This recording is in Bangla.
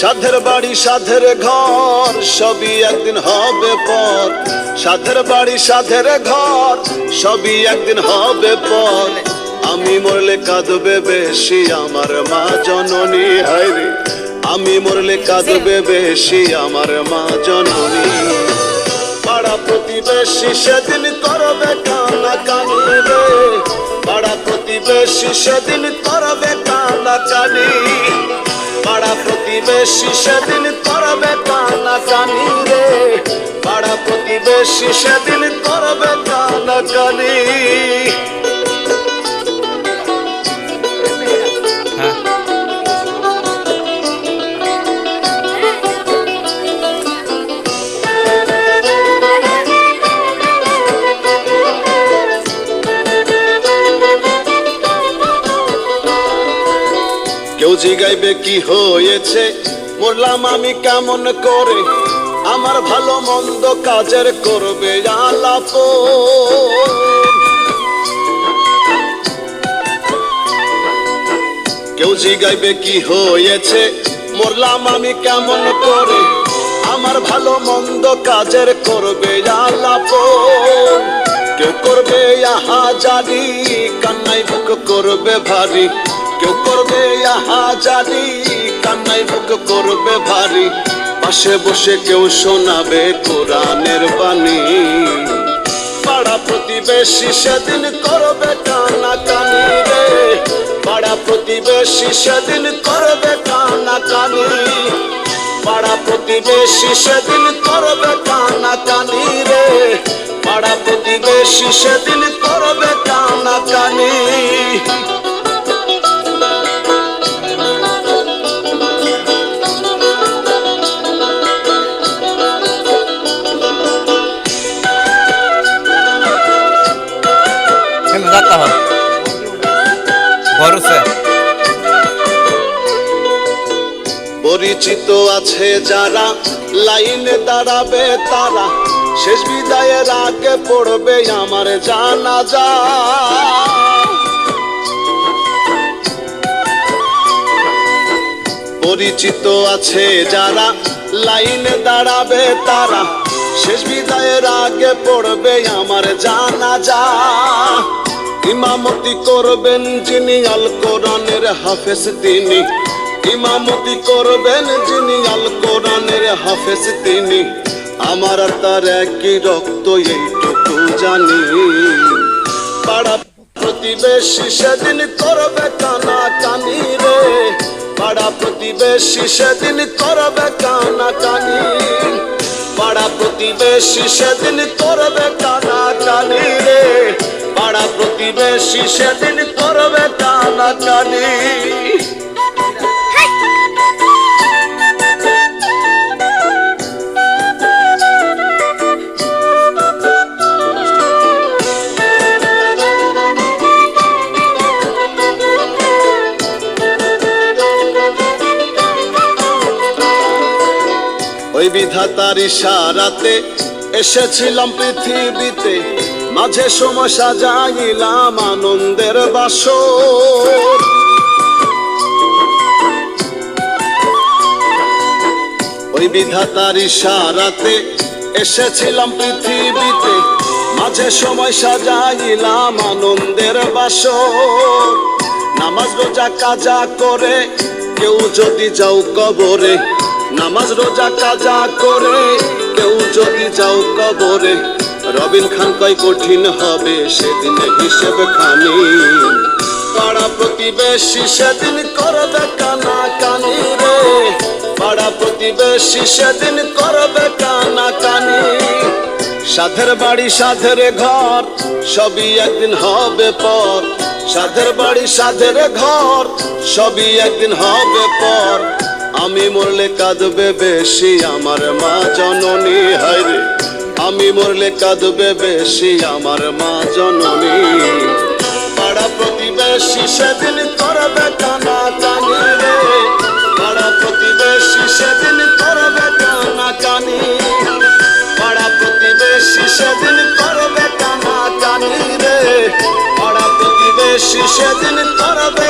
সাধের বাড়ি সাধের ঘর সবই একদিন হবে পর। সাধের বাড়ি সাধের ঘর সবই একদিন হবে পর। আমি মরলে কাঁদবে বেশি আমার মা জননী, হায়রে আমি মরলে কাঁদবে বেশি আমার মা জননী। পাড়া প্রতিবেশী সেদিন করবে কান্নাকানি রে, পাড়া প্রতিবেশী সেদিন করবে কান্নাকানি। পাড়া প্রতিবেশী সেদিন করবে কান্নাকানি রে, পাড়া প্রতিবেশী সেদিন করবে কান্নাকানি। কেউ জিগাইবে কি হয়েছে মরলাম আমি কেমন করে, আমার ভালো মন্দ কাজের করবে আলাপ। কেউ জিগাইবে কি হয়েছে মরলাম আমি কেমন করে, আমার ভালো মন্দ কাজের করবে আলাপ। কেউ করবে আহাজারি কান্নাই বুক করবে ভারী, কেউ করবে আহাজারি কান্নাই বুক করবে ভারী। পাশে বসে কেউ শোনাবে কোরআনের বাণী। পাড়া প্রতিবেশী সেদিন করবে কান্নাকানি রে, পাড়া প্রতিবেশী সেদিন করবে কান্নাকানি। পাড়া প্রতিবেশী সেদিন করবে কান্নাকানি রে, পাড়া প্রতিবেশী সেদিন করবে কান্নাকানি। পরিচিত আছে যারা লাইনে দাঁড়াবে তারা, শেষ বিদায়ের আগে পড়বে আমার জানাজা। পরিচিত আছে যারা লাইনে দাঁড়াবে তারা, শেষ বিদায়ের আগে পড়বে আমার জানাজা। ইমামতি করবেন যিনি আল কোরআনের হাফেজ তিনি, ইমামতি করবেন যিনি আল কোরআনের হাফেজ তিনি। আমার আর তার একই রক্ত এইটুকু জানি। পাড়া প্রতিবেশী সেদিন করবে কান্নাকানি রে, পাড়া প্রতিবেশী সেদিন করবে কান্নাকানি। পাড়া প্রতিবেশী সেদিন করবে কান্নাকানি রে, পাড়া প্রতিবেশী সেদিন করবে কান্নাকানি। ওই বিধাতার ইশারাতে এসেছিলাম পৃথিবীতে, মাঝে সময় সাজাইলাম আনন্দের বাসর। ওই বিধাতার ইশারাতে এসেছিলাম পৃথিবীতে, মাঝে সময় সাজাইলাম আনন্দের বাসর। নামাজ রোজা কাজা করে কেউ যদি যাও কবরে, নামাজ রোজা কাজা করে কেউ যদি যাও কবরে, রবিন খান কয় কঠিন হবে সেদিন হিসেব খানি। পাড়া প্রতিবেশী সেদিন করবে কান্নাকানি রে, পাড়া প্রতিবেশী সেদিন করবে কান্নাকানি। সাধের বাড়ি সাধের ঘর সবই একদিন হবে পর। সাধের বাড়ি সাধের ঘর সবই একদিন হবে পর। আমি মরলে কাঁদবে বেশি আমার মা জননী, হায়রে আমি মরলে কাঁদবে বেশি আমার মা জননী। পাড়া প্রতিবেশী সেদিন করবে কান্নাকানি রে, পাড়া প্রতিবেশী সেদিন করবে কান্নাকানি। পাড়া প্রতিবেশী সেদিন করবে কান্নাকানি রে, পাড়া প্রতিবেশী সেদিন করবে।